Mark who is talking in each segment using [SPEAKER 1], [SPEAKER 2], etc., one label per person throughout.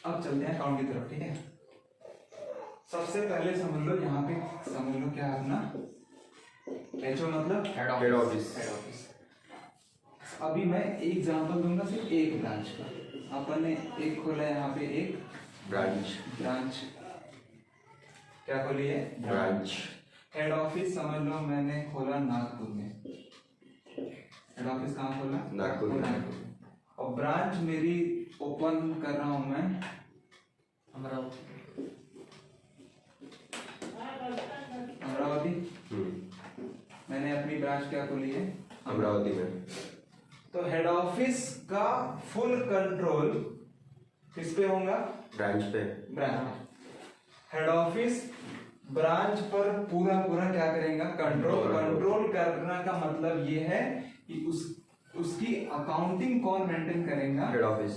[SPEAKER 1] अब चलते हैं अकाउंट की तरफ, ठीक है। सबसे पहले समझ लो यहाँ पे, समझ लो क्या है अपना एचओ मतलब हेड ऑफिस। अभी मैं एक एग्जांपल दूंगा सिर्फ एक ब्रांच का। अपन ने एक खोला है यहाँ पे एक ब्रांच क्या खोली है? ब्रांच। हेड ऑफिस समझ लो मैंने खोला नागपुर में। हेड ऑफिस कहाँ खोला? नागपुर में। और ब्रांच मेरी ओपन कर रहा हूँ मैं अमरावती। मैंने अपनी ब्रांच क्या खोली है? अमरावती में। तो हेड ऑफिस का फुल कंट्रोल किस पे होगा? ब्रांच पे। ब्रांच हेड ऑफिस ब्रांच पर पूरा क्या करेगा? कंट्रोल करने का मतलब ये है कि उसकी अकाउंटिंग कौन मेंटेन करेगा? Head office.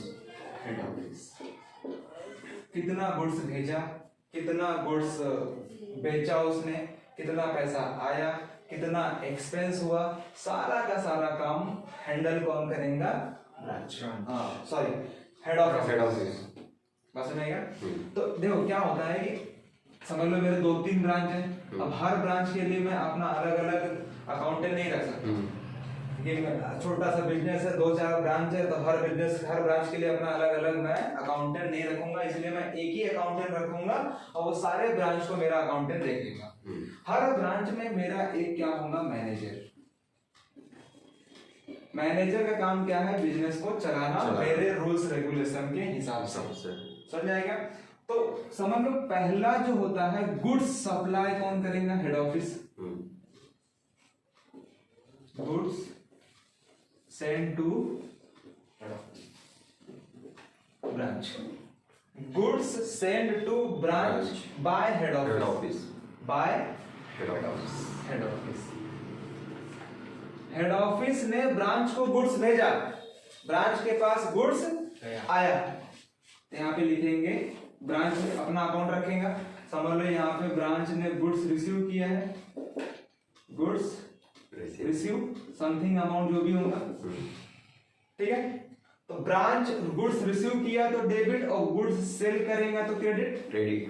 [SPEAKER 1] कितना गुड्स भेजा, कितना गुड्स बेचा उसने, कितना पैसा आया, कितना एक्सपेंस हुआ, सारा का सारा काम हैंडल कौन करेगा? ब्रांच। Sorry head office. बस समझेगा? तो देखो क्या होता है कि समझ लो मेरे 2-3 ब्रांच है। अब हर ब्रांच के लिए मैं अपना अलग अलग अकाउंटेंट नहीं रख सकता। छोटा सा बिजनेस है, 2-4 ब्रांच है, तो हर ब्रांच के लिए अपना अलग अलग मैं अकाउंटेंट नहीं रखूंगा। इसलिए मैं एक ही अकाउंटेंट रखूंगा और वो सारे ब्रांच को मेरा अकाउंटेंट देखेगा। हर ब्रांच में मेरा एक क्या होगा? मैनेजर का काम क्या है? बिजनेस को चलाना मेरे रूल्स रेगुलेशन के हिसाब से। समझ जाएगा? तो समझ लो पहला जो होता है गुड्स सप्लाई कौन करेगा? Head office. Goods sent to branch. Goods sent to branch by head office. By head office. Head office ने ब्रांच को गुड्स भेजा, ब्रांच के पास गुड्स आया, तो यहाँ पे लिखेंगे ब्रांच अपना अकाउंट रखेगा। समझ लो यहाँ पे ब्रांच ने गुड्स रिसीव किया है, गुड्स रिसीव समथिंग अमाउंट जो भी होगा, ठीक है। तो ब्रांच गुड्स रिसीव किया तो डेबिट और गुड्स सेल करेगा तो क्रेडिट।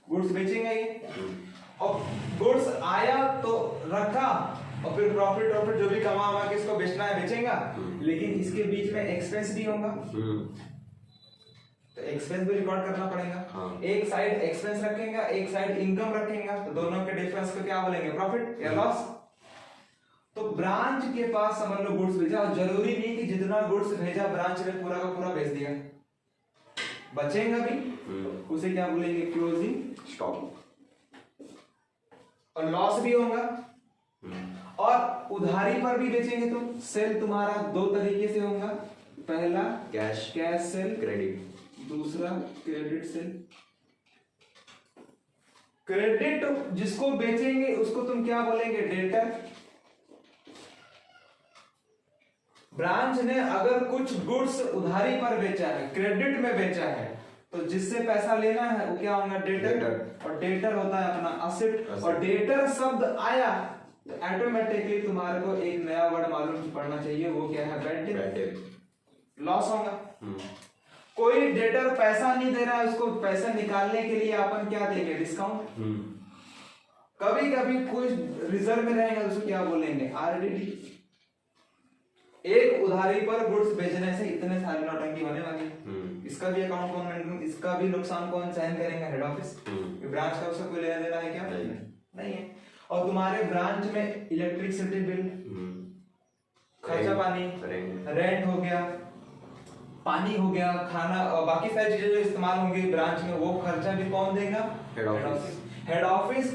[SPEAKER 1] गुड्स बेचेंगे ये, और गुड्स आया तो रखा और फिर प्रॉफिट जो भी कमा हुआ किसको बेचना है बेचेगा। लेकिन इसके बीच में एक्सपेंस भी होगा, तो एक्सपेंस भी रिकॉर्ड करना पड़ेगा। एक साइड एक्सपेंस रखेगा, एक साइड इनकम रखेगा, तो दोनों के डिफरेंस को क्या बोलेंगे? प्रॉफिट या लॉस। तो ब्रांच के पास समझ लो गुड्स भेजा, और जरूरी नहीं कि जितना गुड्स भेजा ब्रांच ने पूरा का पूरा बेच दिया, बचेगा भी, उसे क्या बोलेंगे? Closing stock. और लॉस भी होगा, और उधारी पर भी बेचेंगे तो सेल तुम्हारा 2 तरीके से होगा। पहला कैश सेल, क्रेडिट। दूसरा क्रेडिट सेल। क्रेडिट जिसको बेचेंगे उसको तुम क्या बोलेंगे? डेटर। ब्रांच ने अगर कुछ गुड्स उधारी पर बेचा है, क्रेडिट में बेचा है, तो जिससे पैसा लेना है वो क्या होगा? डेटर। और डेटर होता है अपना असेट। और डेटर शब्द आया तो ऑटोमेटिकली तुम्हारे को एक नया वर्ड मालूम पड़ना चाहिए, वो क्या है? Bad debt. लॉस होगा। कोई डेटर पैसा नहीं दे रहा है, उसको पैसा निकालने के लिए अपन क्या देंगे? डिस्काउंट। कभी कभी कोई रिजर्व में रहेगा, उसको क्या बोलेंगे? आरडीडी। एक उधारी पर गुड्स बेचने से इतने सारी नौटंकी होने वाली। इसका भी अकाउंट कौन मेंटेन, इसका भी नुकसान कौन सहन करेगा? Head office. ब्रांच का उसका कोई लेना देना है क्या? नहीं है। और तुम्हारे ब्रांच में इलेक्ट्रिसिटी बिल, खर्चा पानी, रेंट हो गया, पानी हो गया, खाना और बाकी सारी चीजें जो इस्तेमाल होंगी ब्रांच में, वो खर्चा भी कौन देगा? Head office. Head office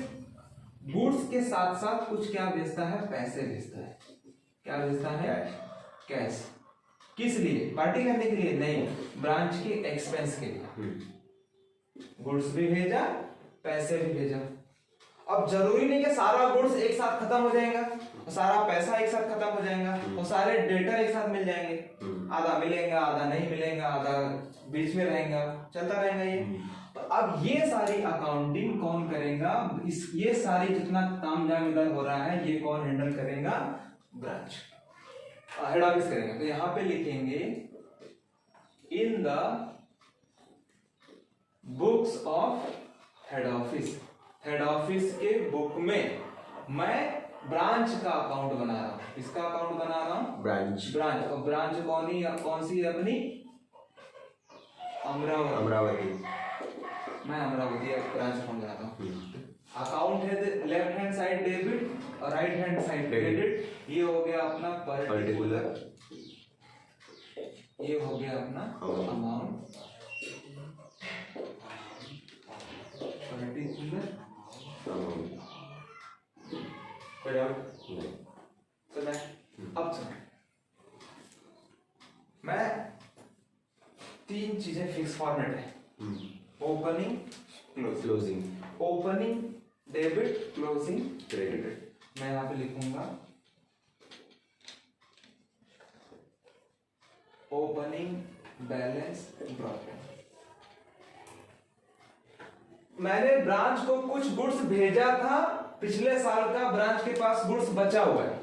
[SPEAKER 1] goods के साथ साथ कुछ क्या बेचता है? पैसे बेचता है। क्या बेचता है? कैश। किस लिए? पार्टी करने के लिए नहीं, ब्रांच के एक्सपेंस के लिए। गुड्स भी भेजा, पैसे भी भेजा। अब जरूरी नहीं कि सारा गुड्स एक साथ खत्म हो जाएगा, सारा पैसा एक साथ खत्म हो जाएगा, वो सारे डेटर एक साथ मिल जाएंगे। आधा मिलेगा, आधा नहीं मिलेगा, आधा बीच में रहेगा, चलता रहेगा ये। तो अब ये सारी अकाउंटिंग कौन करेगा? ये सारी जितना तामझाम इधर हो रहा है ये कौन हैंडल करेगा? ब्रांच, हेड ऑफिस करेगा। तो यहाँ पे लिखेंगे in the books of head office, head office के बुक में मैं ब्रांच का अकाउंट बना रहा हूँ। किसका अकाउंट बना रहा हूँ? ब्रांच। ब्रांच, और ब्रांच कौन सी है अपनी? अमरावती। मैं अमरावती ब्रांच अकाउंट बना रहा हूँ। अकाउंट है लेफ्ट हैंड साइड डेबिट और राइट हैंड साइड क्रेडिट। ये हो गया अपना पर्टिकुलर, ये हो गया अपना अमाउंट, पर्टिकुलर अमाउंट। अब मैं तीन चीजें फिक्स फॉर्मेट है, opening closing, opening debit, closing credit. मैं यहां पे लिखूंगा ओपनिंग बैलेंस प्रॉफिट। मैंने ब्रांच को कुछ गुड्स भेजा था, पिछले साल का ब्रांच के पास गुड्स बचा हुआ है।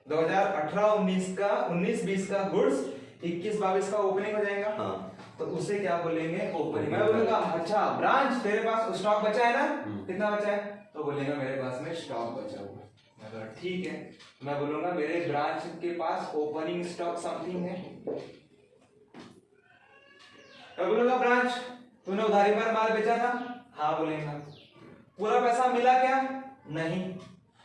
[SPEAKER 1] 2018-19 का 19-20 का गुड्स 21-22 का ओपनिंग हो जाएगा। हाँ। तो उसे क्या बोलेंगे? ओपनिंग। मैं बोलूंगा अच्छा ब्रांच तेरे पास स्टॉक बचा है ना? कितना बचा है? तो बोलेगा मेरे पास में स्टॉक बचा हुआ है। मैं बोला ठीक है। मैं बोलूंगा मेरे ब्रांच के पास ओपनिंग स्टॉक समथिंग है। मैं बोलूंगा ब्रांच तूने उधारी पर माल बेचा था? हाँ बोलेगा। पूरा पैसा मिला क्या? नहीं।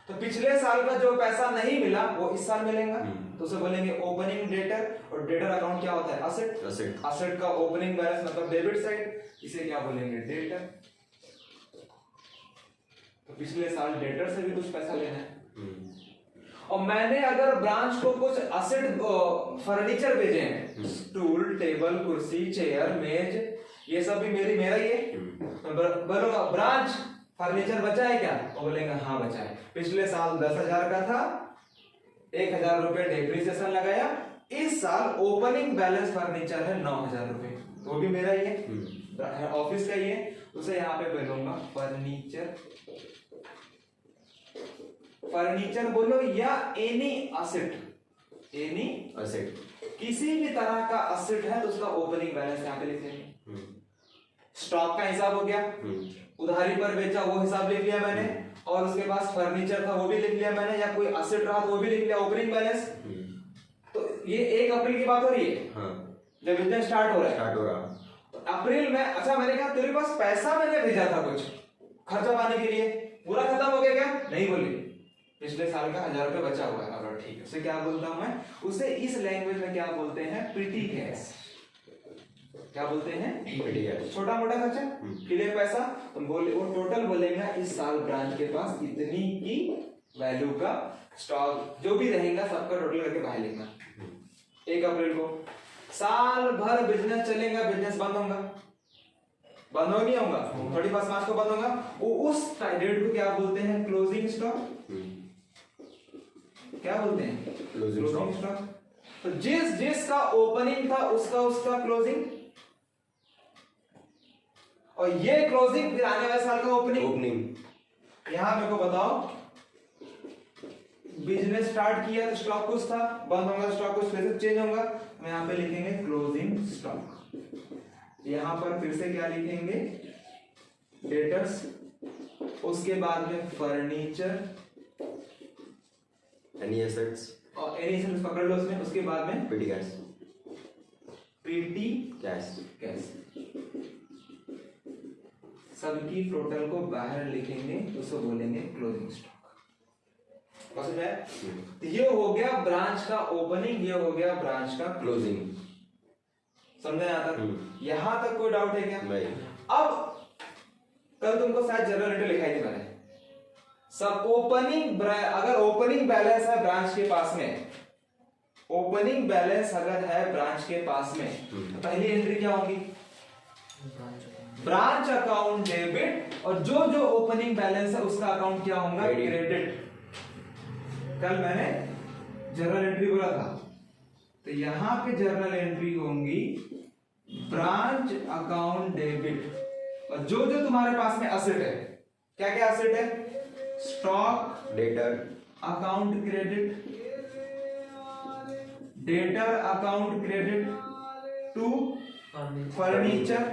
[SPEAKER 1] तो पिछले साल का जो पैसा नहीं मिला वो इस साल मिलेगा। तो उसे बोलेंगे ओपनिंग डेटर, और डेटर अकाउंट क्या होता है? असेट। असेट का ओपनिंग बैलेंस मतलब डेबिट साइड, इसे क्या बोलेंगे? डेटर। तो पिछले साल डेटर से भी कुछ पैसा लेना है। और मैंने अगर ब्रांच को कुछ असेट फर्नीचर भेजे हैं, स्टूल, टेबल, कुर्सी, चेयर, मेज, ये सब भी मेरा ही है। बोलूंगा ब्रांच फर्नीचर बचा है क्या? वो बोलेंगे हाँ बचा है। पिछले साल 10,000 का था, 1,000 रुपए डेप्रिसिएशन लगाया। इस साल ओपनिंग बैलेंस फर्नीचर है 9,000 रुपए, वो भी मेरा ही है, ऑफिस का ही है। उसे यहाँ पे बोलूंगा फर्नीचर। फर्नीचर बोलो या एनी असेट, एनी असेट, किसी भी तरह का असेट है तो उसका ओपनिंग बैलेंस यहाँ पे लिख देंगे। स्टॉक का हिसाब हो गया, उधारी पर बेचा वो हिसाब लिख लिया मैंने, और उसके पास फर्नीचर था वो भी लिख लिया मैंने, या कोई असेट रहा तो वो भी लिख लिया, ओपनिंग बैलेंस। तो ये 1 अप्रैल की बात हो रही है। हाँ। जब बिजनेस स्टार्ट हो रहा है तो अप्रैल में, अच्छा मैंने कहा तेरे पास पैसा मैंने भेजा था कुछ खर्चा पाने के लिए, पूरा खत्म हो गया क्या? नहीं बोली, पिछले साल का 1,000 रुपए बचा हुआ है। और ठीक है, उसे क्या बोलता हूं मैं? उसे इस लैंग्वेज में क्या बोलते हैं? पिटी कैश। क्या बोलते हैं? पिटी कैश। छोटा मोटा खर्चा के लिए पैसा, तो बोले वो टोटल बोलेगा इस साल ब्रांच के पास इतनी की वैल्यू का स्टॉक जो भी रहेगा सबका टोटल करके बाहर लिखना। 1 अप्रैल को साल भर बिजनेस चलेगा, बिजनेस बंद होगा, बंद हो नहीं होगा, 31 मार्च को बंद होगा, वो उस डेट को क्या बोलते हैं? Closing stock. क्या बोलते हैं? Closing stock. तो जिसका ओपनिंग था उसका क्लोजिंग, और ये क्लोजिंग फिर आने वाले साल का ओपनिंग। यहां मेरे को बताओ, बिजनेस स्टार्ट किया तो स्टॉक कुछ था, बंद होगा स्टॉक कुछ, फिर से चेंज होगा, मैं यहां पे लिखेंगे क्लोजिंग स्टॉक। यहां पर फिर से क्या लिखेंगे? डेटर्स, उसके बाद में फर्नीचर, एनी एसेट्स, और एनी एसेट्स पकड़ लो उसमें, उसके बाद में पेटी कैश, पेटी कैश। सबकी टोटल को बाहर लिखेंगे, उसको बोलेंगे क्लोजिंग स्टॉक। समझ में? तो ये हो गया ब्रांच का ओपनिंग, ये हो गया ब्रांच का क्लोजिंग। समझे यहाँ तक? यहां तक कोई डाउट है क्या? नहीं। अब कल तुमको शायद जनरल एंट्री लिखाई थी मैंने, सब ओपनिंग, अगर ओपनिंग बैलेंस है ब्रांच के पास में, ओपनिंग बैलेंस अगर है ब्रांच के पास में, तो पहली एंट्री क्या होगी? ब्रांच अकाउंट डेबिट, और जो जो ओपनिंग बैलेंस है उसका अकाउंट क्या होगा? क्रेडिट। कल मैंने जर्नल एंट्री बोला था, तो यहां पे जर्नल एंट्री होंगी ब्रांच अकाउंट डेबिट, और जो जो तुम्हारे पास में असेट है, क्या क्या असेट है? Stock, debtor account credit, debtor account credit to furniture,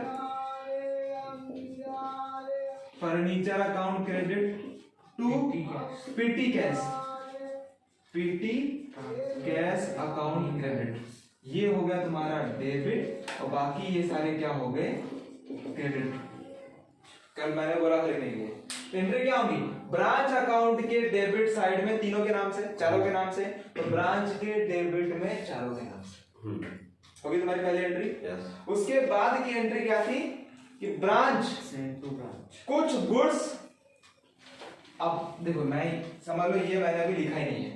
[SPEAKER 1] furniture account credit to petty cash, petty cash account credit. ये हो गया तुम्हारा डेबिट और बाकी ये सारे क्या हो गए क्रेडिट। कल मैंने बोला था लिखने के लिए एंट्री क्या होगी, ब्रांच अकाउंट के डेबिट साइड में तीनों के नाम से, चारों के नाम से, तो ब्रांच के डेबिट में चारों के नाम से होगी तुम्हारी पहली एंट्री। उसके बाद की एंट्री क्या थी कि ब्रांच कुछ गुड्स, अब देखो मैं समझ लो ये मैंने अभी लिखा ही नहीं है,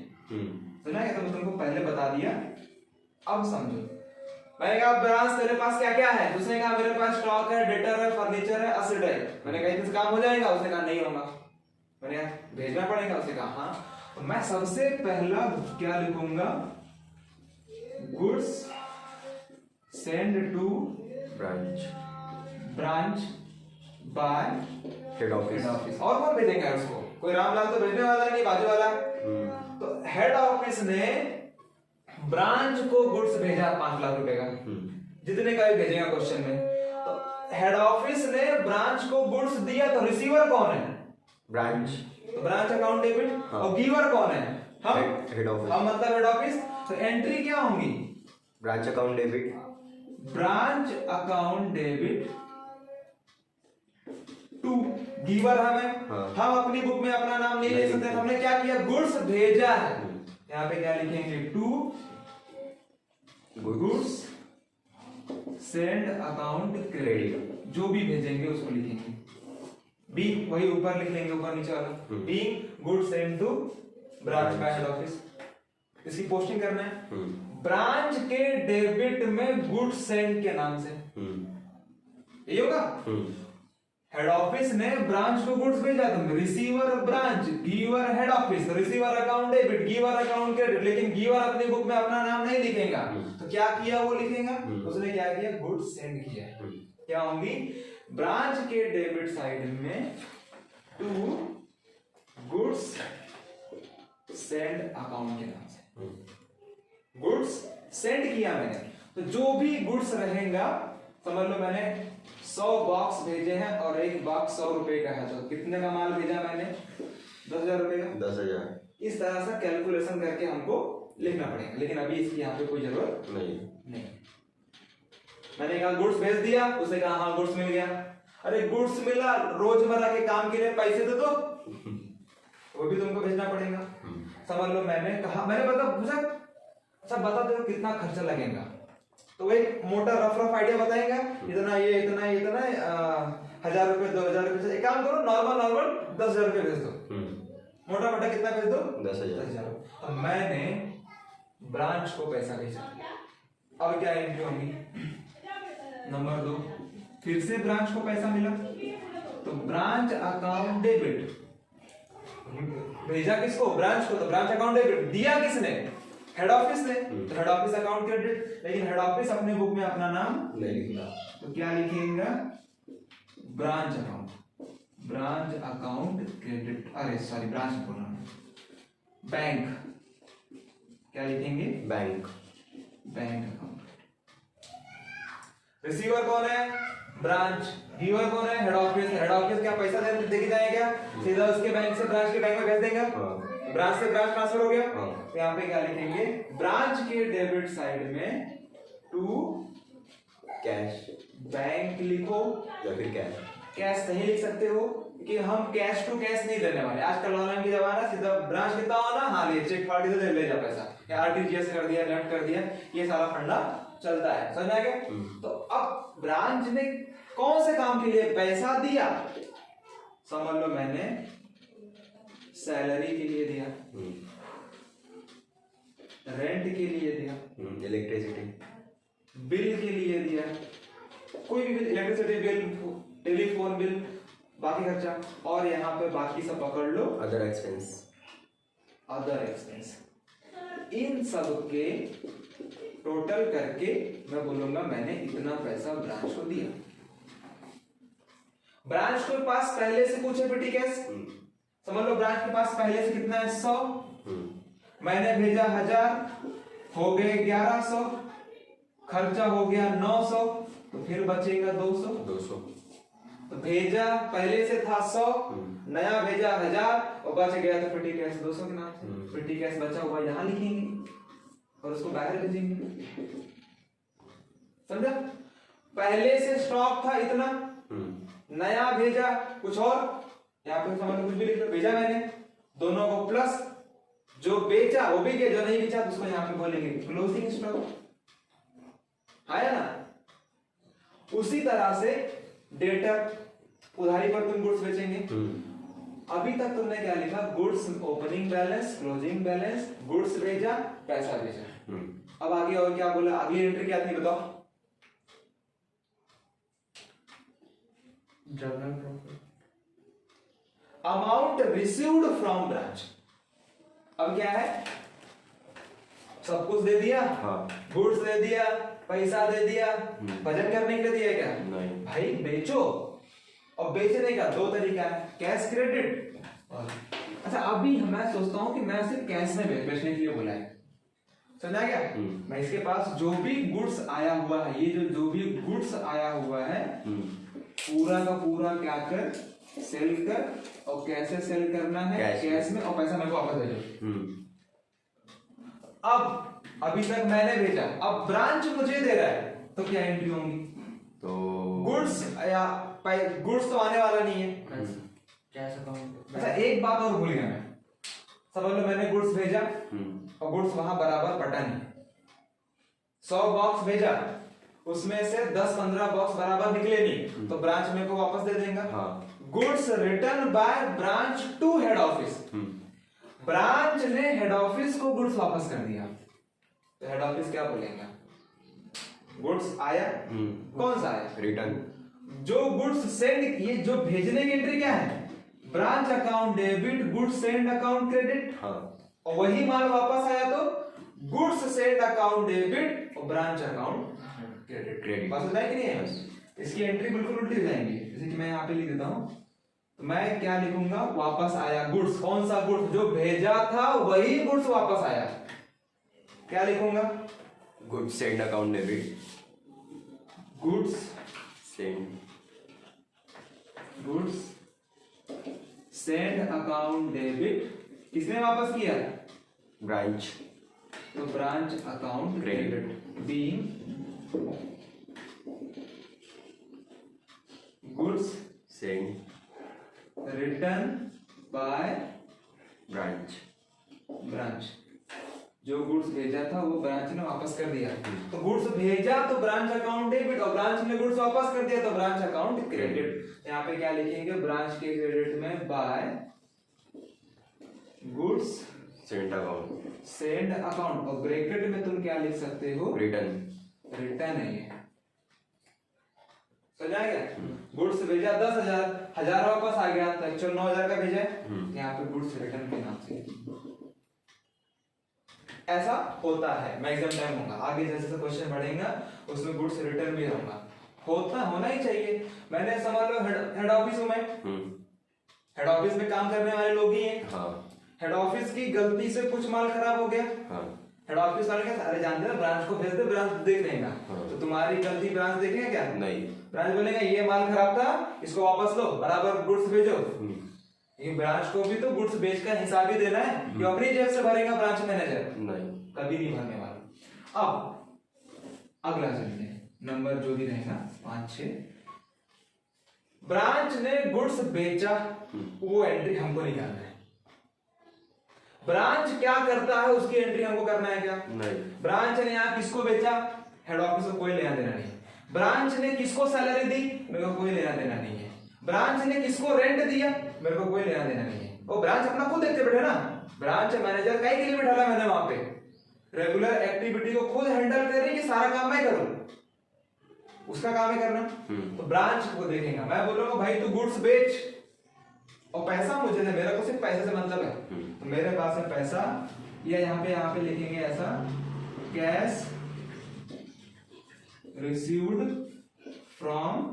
[SPEAKER 1] सुना है तो तुमको पहले बता दिया, अब समझो। मैंने कहा ब्रांच तेरे पास क्या क्या है, उसने कहा मेरे पास स्टॉक है, डेटर है, फर्नीचर है, एसेट है। मैंने कहा इससे काम हो जाएगा, उसने कहा नहीं होगा। मैंने कहा भेजना पड़ेगा, उसने कहा हाँ। तो मैं सबसे पहला क्या लिखूंगा, goods send to branch by
[SPEAKER 2] head office.
[SPEAKER 1] और कौन भेजेंगे उसको, कोई रामलाल तो भेजने वाला नहीं, बाजू वाला। तो हेड ऑफिस ने ब्रांच को गुड्स भेजा 5 लाख रुपए का, जितने का भी भेजेगा क्वेश्चन में। तो हेड ऑफिस ने ब्रांच को गुड्स दिया, तो रिसीवर कौन है,
[SPEAKER 2] ब्रांच।
[SPEAKER 1] तो ब्रांच अकाउंट डेबिट, और गिवर कौन है, हम
[SPEAKER 2] हेड ऑफिस।
[SPEAKER 1] हम मतलब हेड ऑफिस। तो एंट्री क्या होंगी,
[SPEAKER 2] branch account debit,
[SPEAKER 1] branch account debit to giver हमें। हम अपनी बुक में अपना नाम नहीं लिख सकते, हमने क्या किया, गुड्स भेजा है। यहाँ पे क्या लिखेंगे, to goods send account credit, जो भी भेजेंगे उसको लिखेंगे, बी वही ऊपर लिख लेंगे, ऊपर नीचे वाला, B goods send to branch by head office. इसकी पोस्टिंग करना है ब्रांच के डेबिट में गुड्स सेंड के नाम से, यही होगा। हेड ऑफिस ने ब्रांच को गुड्स भेजा, तो receiver branch, giver head office, receiver account debit, giver account credit. लेकिन गिवर अपनी बुक में अपना नाम नहीं लिखेगा, तो क्या किया वो लिखेगा, उसने क्या किया, गुड्स सेंड किया। क्या होंगी, ब्रांच के डेबिट साइड में टू गुड्स सेंड अकाउंट के नाम से, गुड्स सेंड किया मैंने। तो जो भी गुड्स रहेगा, समझ लो मैंने 100 बॉक्स भेजे हैं और एक बॉक्स 100 रुपए का है, तो कितने का माल भेजा मैंने, 10,000 रुपए का,
[SPEAKER 2] 10,000।
[SPEAKER 1] इस तरह से कैलकुलेशन करके हमको लिखना पड़ेगा। लेकिन अभी इसकी यहाँ पे कोई जरूरत नहीं। मैंने कहा गुड्स भेज दिया, उसने कहा हाँ गुड्स मिल गया। अरे गुड्स मिला, रोजमर्रा के काम के लिए पैसे दे दो, वो भी तुमको भेजना पड़ेगा। समझ लो मैंने कहा, मैंने पूछा अच्छा बता दो कितना खर्चा लगेगा, तो एक मोटा रफ आइडिया बताएगा, इतना ये इतना 1,000 रुपए 2,000 रुपए। एक काम करो, नॉर्मल 10,000 रुपए भेज दो, मोटा कितना भेज दो, 10,000। अब मैंने ब्रांच को पैसा भेजा, अब क्या एंट्री होगी, नंबर 2, फिर से ब्रांच को पैसा मिला, तो ब्रांच अकाउंट डेबिट, भेजा किसको, ब्रांच को, तो ब्रांच अकाउंट डेबिट। दिया किसने, हेड ऑफिस ने, तो हेड ऑफिस अकाउंट क्रेडिट। लेकिन हेड ऑफिस अपने बुक में अपना नाम
[SPEAKER 2] नहीं लिखना,
[SPEAKER 1] तो क्या लिखेंगे, ब्रांच अकाउंट क्रेडिट, अरे सॉरी ब्रांच बोल रहा हूं, बैंक, क्या लिखेंगे, बैंक अकाउंट। रिसीवर कौन है, ब्रांच, गिवर कौन है, हेड ऑफिस। हेड ऑफिस क्या पैसा देके जाए क्या, सीधा उसके बैंक से ब्रांच के बैंक में भेज देंगे, ब्रांच से ब्रांच ट्रांसफर हो गया। तो यहाँ पे क्या लिखेंगे, ब्रांच के डेबिट साइड में टू
[SPEAKER 2] कैश,
[SPEAKER 1] बैंक लिखो
[SPEAKER 2] या फिर
[SPEAKER 1] कैश नहीं लिख सकते हो, कि हम कैश टू कैश नहीं लेने वाले। आजकल ऑनलाइन की जमाना, सीधा ब्रांच कितना होना, हाँ ले चेक फाड़ के ले जा पैसा, या आरटीजीएस कर दिया, नेट कर दिया, ये सारा फंडा चलता है, समझ आ गया। तो अब ब्रांच ने कौन से काम के लिए पैसा दिया, समझ लो मैंने सैलरी के लिए दिया, रेंट के लिए दिया, इलेक्ट्रिसिटी बिल के लिए दिया, कोई भी bill, electricity bill, telephone bill, बाकी खर्चा, और यहाँ पे बाकी सब पकड़ लो,
[SPEAKER 2] अदर एक्सपेंस,
[SPEAKER 1] इन सब के टोटल करके मैं बोलूंगा मैंने इतना पैसा ब्रांच को दिया। ब्रांच के पास पहले से कुछ है पेटी कैश, समझ लो ब्रांच के पास पहले से कितना है, 100, मैंने भेजा 1000, हो गए 1100, खर्चा हो गया 900, तो फिर बचेगा 200। तो भेजा पहले से था 100, नया भेजा 1000 और बच गया तो पेटी कैश 200 के नाम से। पेटी कैश बचा हुआ यहाँ लिखेंगे और उसको बाहर भेजेंगे। समझा? पहले से स्टॉक था इतना, नया भेजा कुछ और, यहाँ पे समझ लो कुछ भी लिख लो, भेजा मैंने दोनों को प्लस जो बेचा वो भी गया, जो नहीं बेचा तो उसको यहाँ पे बोलेंगे क्लोजिंग स्टॉक। आया ना? उसी तरह से डेटर, उधारी पर तुम गुड्स बेचेंगे। अभी तक तुमने क्या लिखा? Goods opening balance, closing balance, goods भेजा, पैसा भेजा। अब आगे और क्या बोला? अगली एंट्री क्या थी बताओ? Journal profit, amount received from branch. अब क्या है? सब कुछ दे दिया, गुड्स दे दिया, पैसा दे दिया, वजन करने के लिए दिया क्या? नहीं भाई, बेचो। और बेचने का दो तरीका है, कैश क्रेडिट। अच्छा, अभी मैं सोचता हूं कि मैं सिर्फ कैश में बेचने के लिए बोला है, समझा क्या? मैं इसके पास जो भी गुड्स आया हुआ है, ये जो भी गुड्स आया हुआ है, पूरा का पूरा क्या कर, सेल कर। और कैसे सेल करना है? कैश में, और पैसा मेरे को वापस भेजो। अब अभी तक मैंने भेजा, अब ब्रांच मुझे दे रहा है, तो क्या एंट्री होंगी? तो गुड्स या गुड्स तो आने वाला नहीं है, कैश अकाउंट। अच्छा, एक बात और भूल गया मैं। समझ लो मैंने गुड्स भेजा और गुड्स वहां बराबर बटन है, 100 बॉक्स भेजा, उसमें से 10-15 बॉक्स बराबर निकले नहीं, तो ब्रांच मेरे को वापस दे देगा। Goods return by branch to head office, branch ने हेड ऑफिस को गुड्स वापस कर दिया, तो हेड ऑफिस क्या बोलेगा? गुड्स आया, कौन सा आया? रिटर्न। जो गुड्स सेंड, ये जो भेजने की एंट्री क्या है? Branch account debit, goods send account credit. और वही माल वापस आया तो गुड्स सेंड अकाउंट डेबिट और ब्रांच अकाउंट क्रेडिट। बात समझ आई कि नहीं है? इसकी एंट्री बिल्कुल उल्टी हो जाएंगी। जैसे कि मैं यहाँ पे लिख देता हूँ, तो मैं क्या लिखूंगा? वापस आया गुड्स। कौन सा गुड्स? जो भेजा था वही गुड्स वापस आया। क्या लिखूंगा? Goods send account debit, goods send, goods send account debit. किसने वापस किया? ब्रांच। तो branch account credit being goods send return by branch. जो गुड्स भेजा था वो ब्रांच ने वापस कर दिया। तो गुड्स भेजा तो ब्रांच अकाउंट डेबिट, और ब्रांच ने गुड्स वापस कर दिया तो ब्रांच अकाउंट क्रेडिट। यहाँ पे क्या लिखेंगे? ब्रांच के क्रेडिट में बाय गुड्स सेंड अकाउंट, और ब्रैकेट में तुम क्या लिख सकते हो? रिटर्न है ये। समझ आएगा? गुड्स भेजा 10,000, 1000 वापस आ गया, तो एक्चुअल 9,000 का भेजा है। यहाँ पे गुड्स रिटर्न के नाम से ऐसा होता है। मैं एग्जाम टाइम होगा आगे, जैसे जैसे क्वेश्चन बढ़ेगा उसमें गुड्स रिटर्न भी होगा, होना ही चाहिए। मैंने समझ लो हेड ऑफिस हूं मैं, हेड ऑफिस में काम करने वाले लोग ही हैं। हेड ऑफिस की गलती से कुछ माल खराब हो गया, हेड ऑफिस वाले क्या, अरे जानते हो ब्रांच को भेज दे, ब्रांच देख लेगा। तो तुम्हारी गलती ब्रांच देखेगा क्या? नहीं। ब्रांच बोलेगा ये माल खराब था, इसको वापस लो, बराबर गुड्स भेजो। ये ब्रांच को भी तो गुड्स बेच का हिसाब ही देना है, ये अपनी जेब से भरेगा ब्रांच मैनेजर? नहीं, कभी नहीं भरने वाला। अब अगला चलते हैं, नंबर जो भी रहेगा 5-6। ब्रांच ने गुड्स बेचा, वो एंट्री हमको निकालना है। ब्रांच क्या करता है उसकी एंट्री हमको करना है क्या? नहीं। ब्रांच ने यहाँ किसको बेचा? हेड ऑफिस को कोई लेना देना नहीं। ब्रांच ने किसको सैलरी दी? मेरे को कोई लेना देना नहीं है। ब्रांच ने किसको रेंट दिया? मेरे को कोई लेना देना नहीं है। वो ब्रांच अपना खुद देखते बैठे ना, ब्रांच मैनेजर कई के लिए बैठा मैंने वहां पे, रेगुलर एक्टिविटी को खुद हैंडल कर रही है कि सारा काम मैं करूं, उसका काम है करना। तो ब्रांच को देखेगा, मैं बोलूंगा भाई तू गुड्स बेच और पैसा मुझे दे, मेरा को सिर्फ पैसे से मतलब है, तो मेरे पास है पैसा, या यहाँ पे लिखेंगे ऐसा, कैश रिसीव्ड फ्रॉम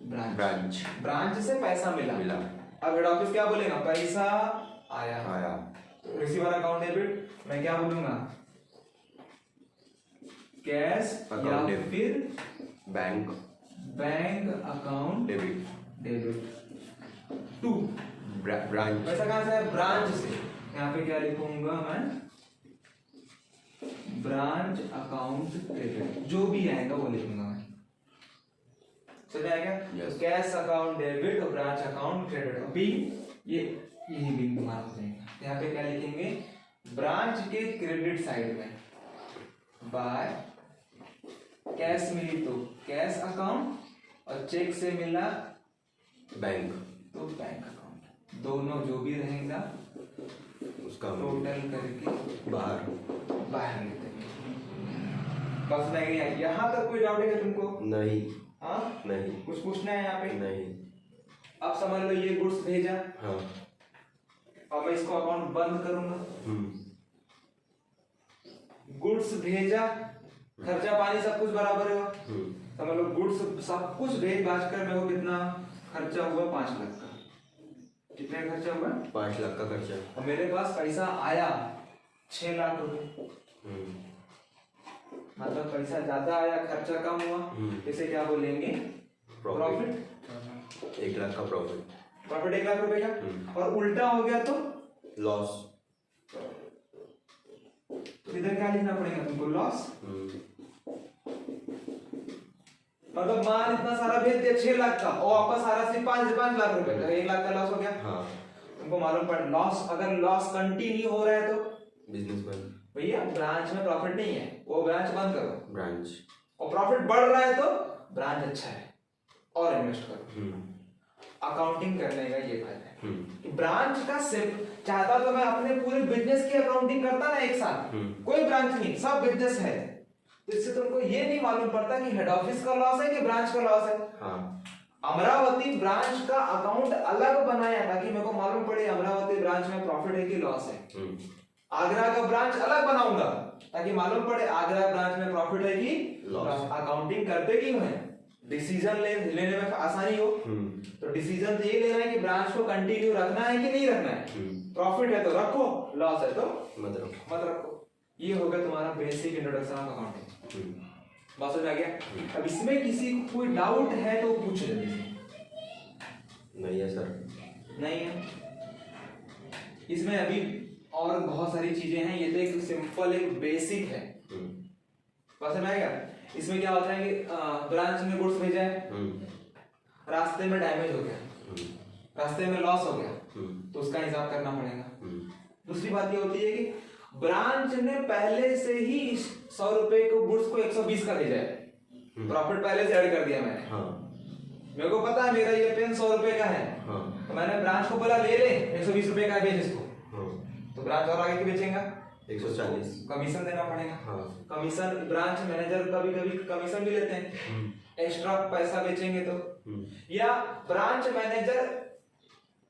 [SPEAKER 1] ब्रांच से पैसा मिला। अब हेड ऑफिस क्या बोलेगा? पैसा आया। तो रिसीवर अकाउंट डेबिट, मैं क्या बोलूंगा? कैश या फिर bank account
[SPEAKER 2] debit
[SPEAKER 1] to
[SPEAKER 2] branch
[SPEAKER 1] वैसा कहां से है? ब्रांच से। यहाँ पे क्या लिखूंगा मैं? ब्रांच अकाउंट क्रेडिट, जो भी आएगा वो लिखूंगा मैं। समझ आएगा?
[SPEAKER 2] Yes.
[SPEAKER 1] कैश अकाउंट डेबिट और ब्रांच अकाउंट क्रेडिट। अभी यही बिंग तुम्हारा हो जाएगा। यहाँ पे क्या लिखेंगे? ब्रांच के क्रेडिट साइड में बाय कैश मिली तो कैश अकाउंट और चेक से मिला
[SPEAKER 2] बैंक
[SPEAKER 1] तो बैंक अकाउंट, दोनों जो भी रहेगा
[SPEAKER 2] उसका
[SPEAKER 1] टोटल करके
[SPEAKER 2] बाहर
[SPEAKER 1] लेते हैं। बस नहीं है। यहाँ तक कोई डाउट है तुमको?
[SPEAKER 2] नहीं।
[SPEAKER 1] हाँ
[SPEAKER 2] नहीं।
[SPEAKER 1] कुछ पूछना है यहाँ पे?
[SPEAKER 2] नहीं।
[SPEAKER 1] अब समझ लो ये गुड्स भेजा।
[SPEAKER 2] हाँ।
[SPEAKER 1] अब मैं इसको अकाउंट बंद करूंगा। गुड्स भेजा, खर्चा पानी सब कुछ बराबर हुआ। समझ लो गुड्स सब कुछ भेज बाज कर मेरे को कितना खर्चा हुआ? 5 लाख का। कितने का खर्चा हुआ?
[SPEAKER 2] 5 लाख का खर्चा।
[SPEAKER 1] और मेरे पास पैसा आया 6 लाख रुपए। मतलब पैसा ज्यादा आया, खर्चा कम हुआ। इसे क्या बोलेंगे? प्रॉफिट।
[SPEAKER 2] 1 लाख का प्रॉफिट।
[SPEAKER 1] प्रॉफिट 1 लाख रुपए का। और उल्टा हो गया तो
[SPEAKER 2] लॉस।
[SPEAKER 1] तो इधर क्या लिखना पड़ेगा तुमको? लॉस। मतलब माल इतना सारा भेज दिया 6 लाख का और वापस आ रहा सिर्फ 5 लाख रुपए का, 1 लाख का लॉस हो गया।
[SPEAKER 2] हाँ।
[SPEAKER 1] तुमको मालूम पड़ लॉस, अगर लॉस कंटिन्यू हो रहा है तो
[SPEAKER 2] बिजनेस बंद।
[SPEAKER 1] भैया ब्रांच में प्रॉफिट नहीं है, वो ब्रांच बंद करो।
[SPEAKER 2] ब्रांच। और
[SPEAKER 1] प्रॉफिट बढ़ रहा है तो ब्रांच अच्छा है और इन्वेस्ट करो। अकाउंटिंग करने का ये फायदा है। ब्रांच का सिर्फ चाहता तो मैं अपने पूरे बिजनेस की अकाउंटिंग करता ना एक साथ। कोई ब्रांच नहीं, सब बिजनेस है। तो इससे तुमको ये नहीं मालूम पड़ता कि हेड ऑफिस का लॉस है कि ब्रांच का लॉस है।
[SPEAKER 2] हाँ।
[SPEAKER 1] अमरावती ब्रांच का अकाउंट अलग बनाया ताकि मेरे को मालूम पड़े अमरावती ब्रांच में प्रॉफिट है कि लॉस है। आगरा का ब्रांच अलग बनाऊंगा ताकि मालूम पड़े आगरा ब्रांच में प्रॉफिट है कि लॉस। अकाउंटिंग करते क्यों है? डिसीजन लेने में आसानी हो। तो डिसीजन तो ये लेना है कि ब्रांच को कंटिन्यू रखना है कि नहीं रखना है। प्रॉफिट है तो रखो, लॉस है तो मत रखो। ये होगा तुम्हारा बेसिक इंट्रोडक्शन ऑफ अकाउंटिंग। बात समझ आ गया? अब इसमें किसी को कोई डाउट है तो पूछ जल्दी से।
[SPEAKER 2] नहीं है सर।
[SPEAKER 1] नहीं है। इसमें अभी और बहुत सारी चीजें हैं, ये तो एक सिंपल एक बेसिक है। बात समझ आएगा? इसमें क्या होता है कि ब्रांच में गुड्स भेजा है, रास्ते में डैमेज हो गया, रास्ते में लॉस हो गया, तो उसका हिसाब करना पड़ेगा। दूसरी बात ये होती है कि ब्रांच ने पहले से ही 100 रुपए को गुड्स को 120 का भेजा है। प्रॉफिट पहले से ऐड कर दिया मैंने। मेरे को पता है मेरा ये पेन 100 रुपए का है। तो मैंने ब्रांच को बोला ले ले 120 रुपए का बेच इसको। तो ब्रांच और आगे क्यों बेचेगा?
[SPEAKER 2] 140
[SPEAKER 1] कमीशन देना पड़ेगा। कमीशन ब्रांच मैनेजर कभी कभी कमीशन भी लेते हैं एक्स्ट्रा पैसा बेचेंगे तो। या ब्रांच मैनेजर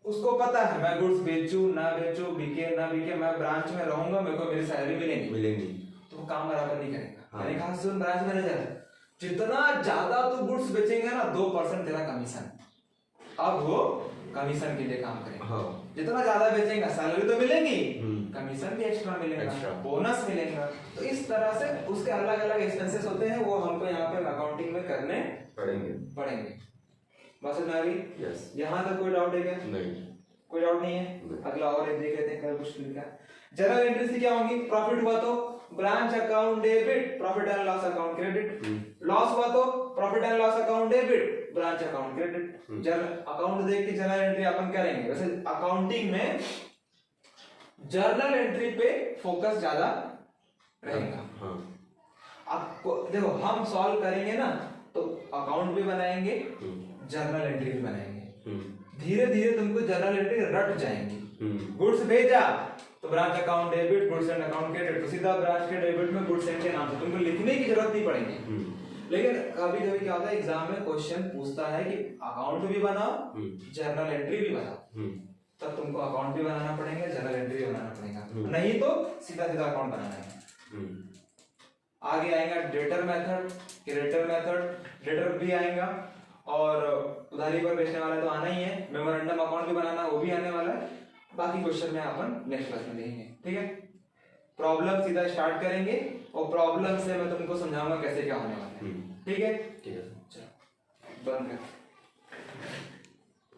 [SPEAKER 1] उसको पता है मैं गुड्स बेचूं ना बेचूं, बिके ना बिके, मैं ब्रांच में रहूंगा, मेरे को मेरी सैलरी मिलेगी, तो वो काम बराबर नहीं करेगा। मैंने कहा सुन ब्रांच मैनेजर, जितना ज्यादा तू गुड्स बेचेंगे ना 2% तेरा कमीशन। अब वो कमीशन के लिए काम करेगा। जितना ज्यादा बेचेगा सैलरी तो मिलेगी, कमीशन भी एक्स्ट्रा मिलेगा, बोनस मिलेगा। तो इस तरह से उसके अलग अलग एक्सपेंसेस होते हैं, वो हमको यहाँ पे अकाउंटिंग में करने पड़ेंगे। बस इतना भी। यहाँ तक कोई डाउट है क्या?
[SPEAKER 2] नहीं।
[SPEAKER 1] कोई डाउट नहीं है। अगला और एक देख लेते हैं कुछ लिखा। जनरल एंट्री से क्या होंगी? प्रॉफिट हुआ तो branch account debit, profit and loss account credit. Loss हुआ तो profit and loss account debit, branch account credit. Journal account देख के जनरल एंट्री अपन करेंगे। वैसे अकाउंटिंग में जर्नल एंट्री पे फोकस ज्यादा रहेगा। आपको देखो हम सॉल्व करेंगे ना तो अकाउंट भी बनाएंगे, जर्नल एंट्री भी बनाएंगे। धीरे धीरे तुमको जर्नल एंट्री रट जाएंगी। गुड्स भेजा तो branch account debit, goods and account credit, तो सीधा ब्रांच के डेबिट में गुड्स एंड के नाम से तुमको लिखने की जरूरत नहीं पड़ेगी। लेकिन कभी कभी क्या होता है एग्जाम में क्वेश्चन पूछता है कि अकाउंट भी बनाओ, जर्नल एंट्री भी बनाओ। तब तुमको अकाउंट भी बनाना पड़ेगा, जर्नल एंट्री भी बनाना पड़ेगा। नहीं तो सीधा सीधा अकाउंट बनाना है। आगे आएगा debtor method, creditor method, debtor भी आएगा और उधारी पर बेचने वाला तो आना ही है। मेमोरेंडम अकाउंट भी बनाना, वो भी आने वाला है। बाकी क्वेश्चन में अपन नेक्स्ट क्लास में देखेंगे। ठीक है, प्रॉब्लम सीधा स्टार्ट करेंगे और प्रॉब्लम से मैं तुमको समझाऊंगा कैसे क्या होने वाला है। ठीक है,
[SPEAKER 2] चलो।
[SPEAKER 1] बंद कर।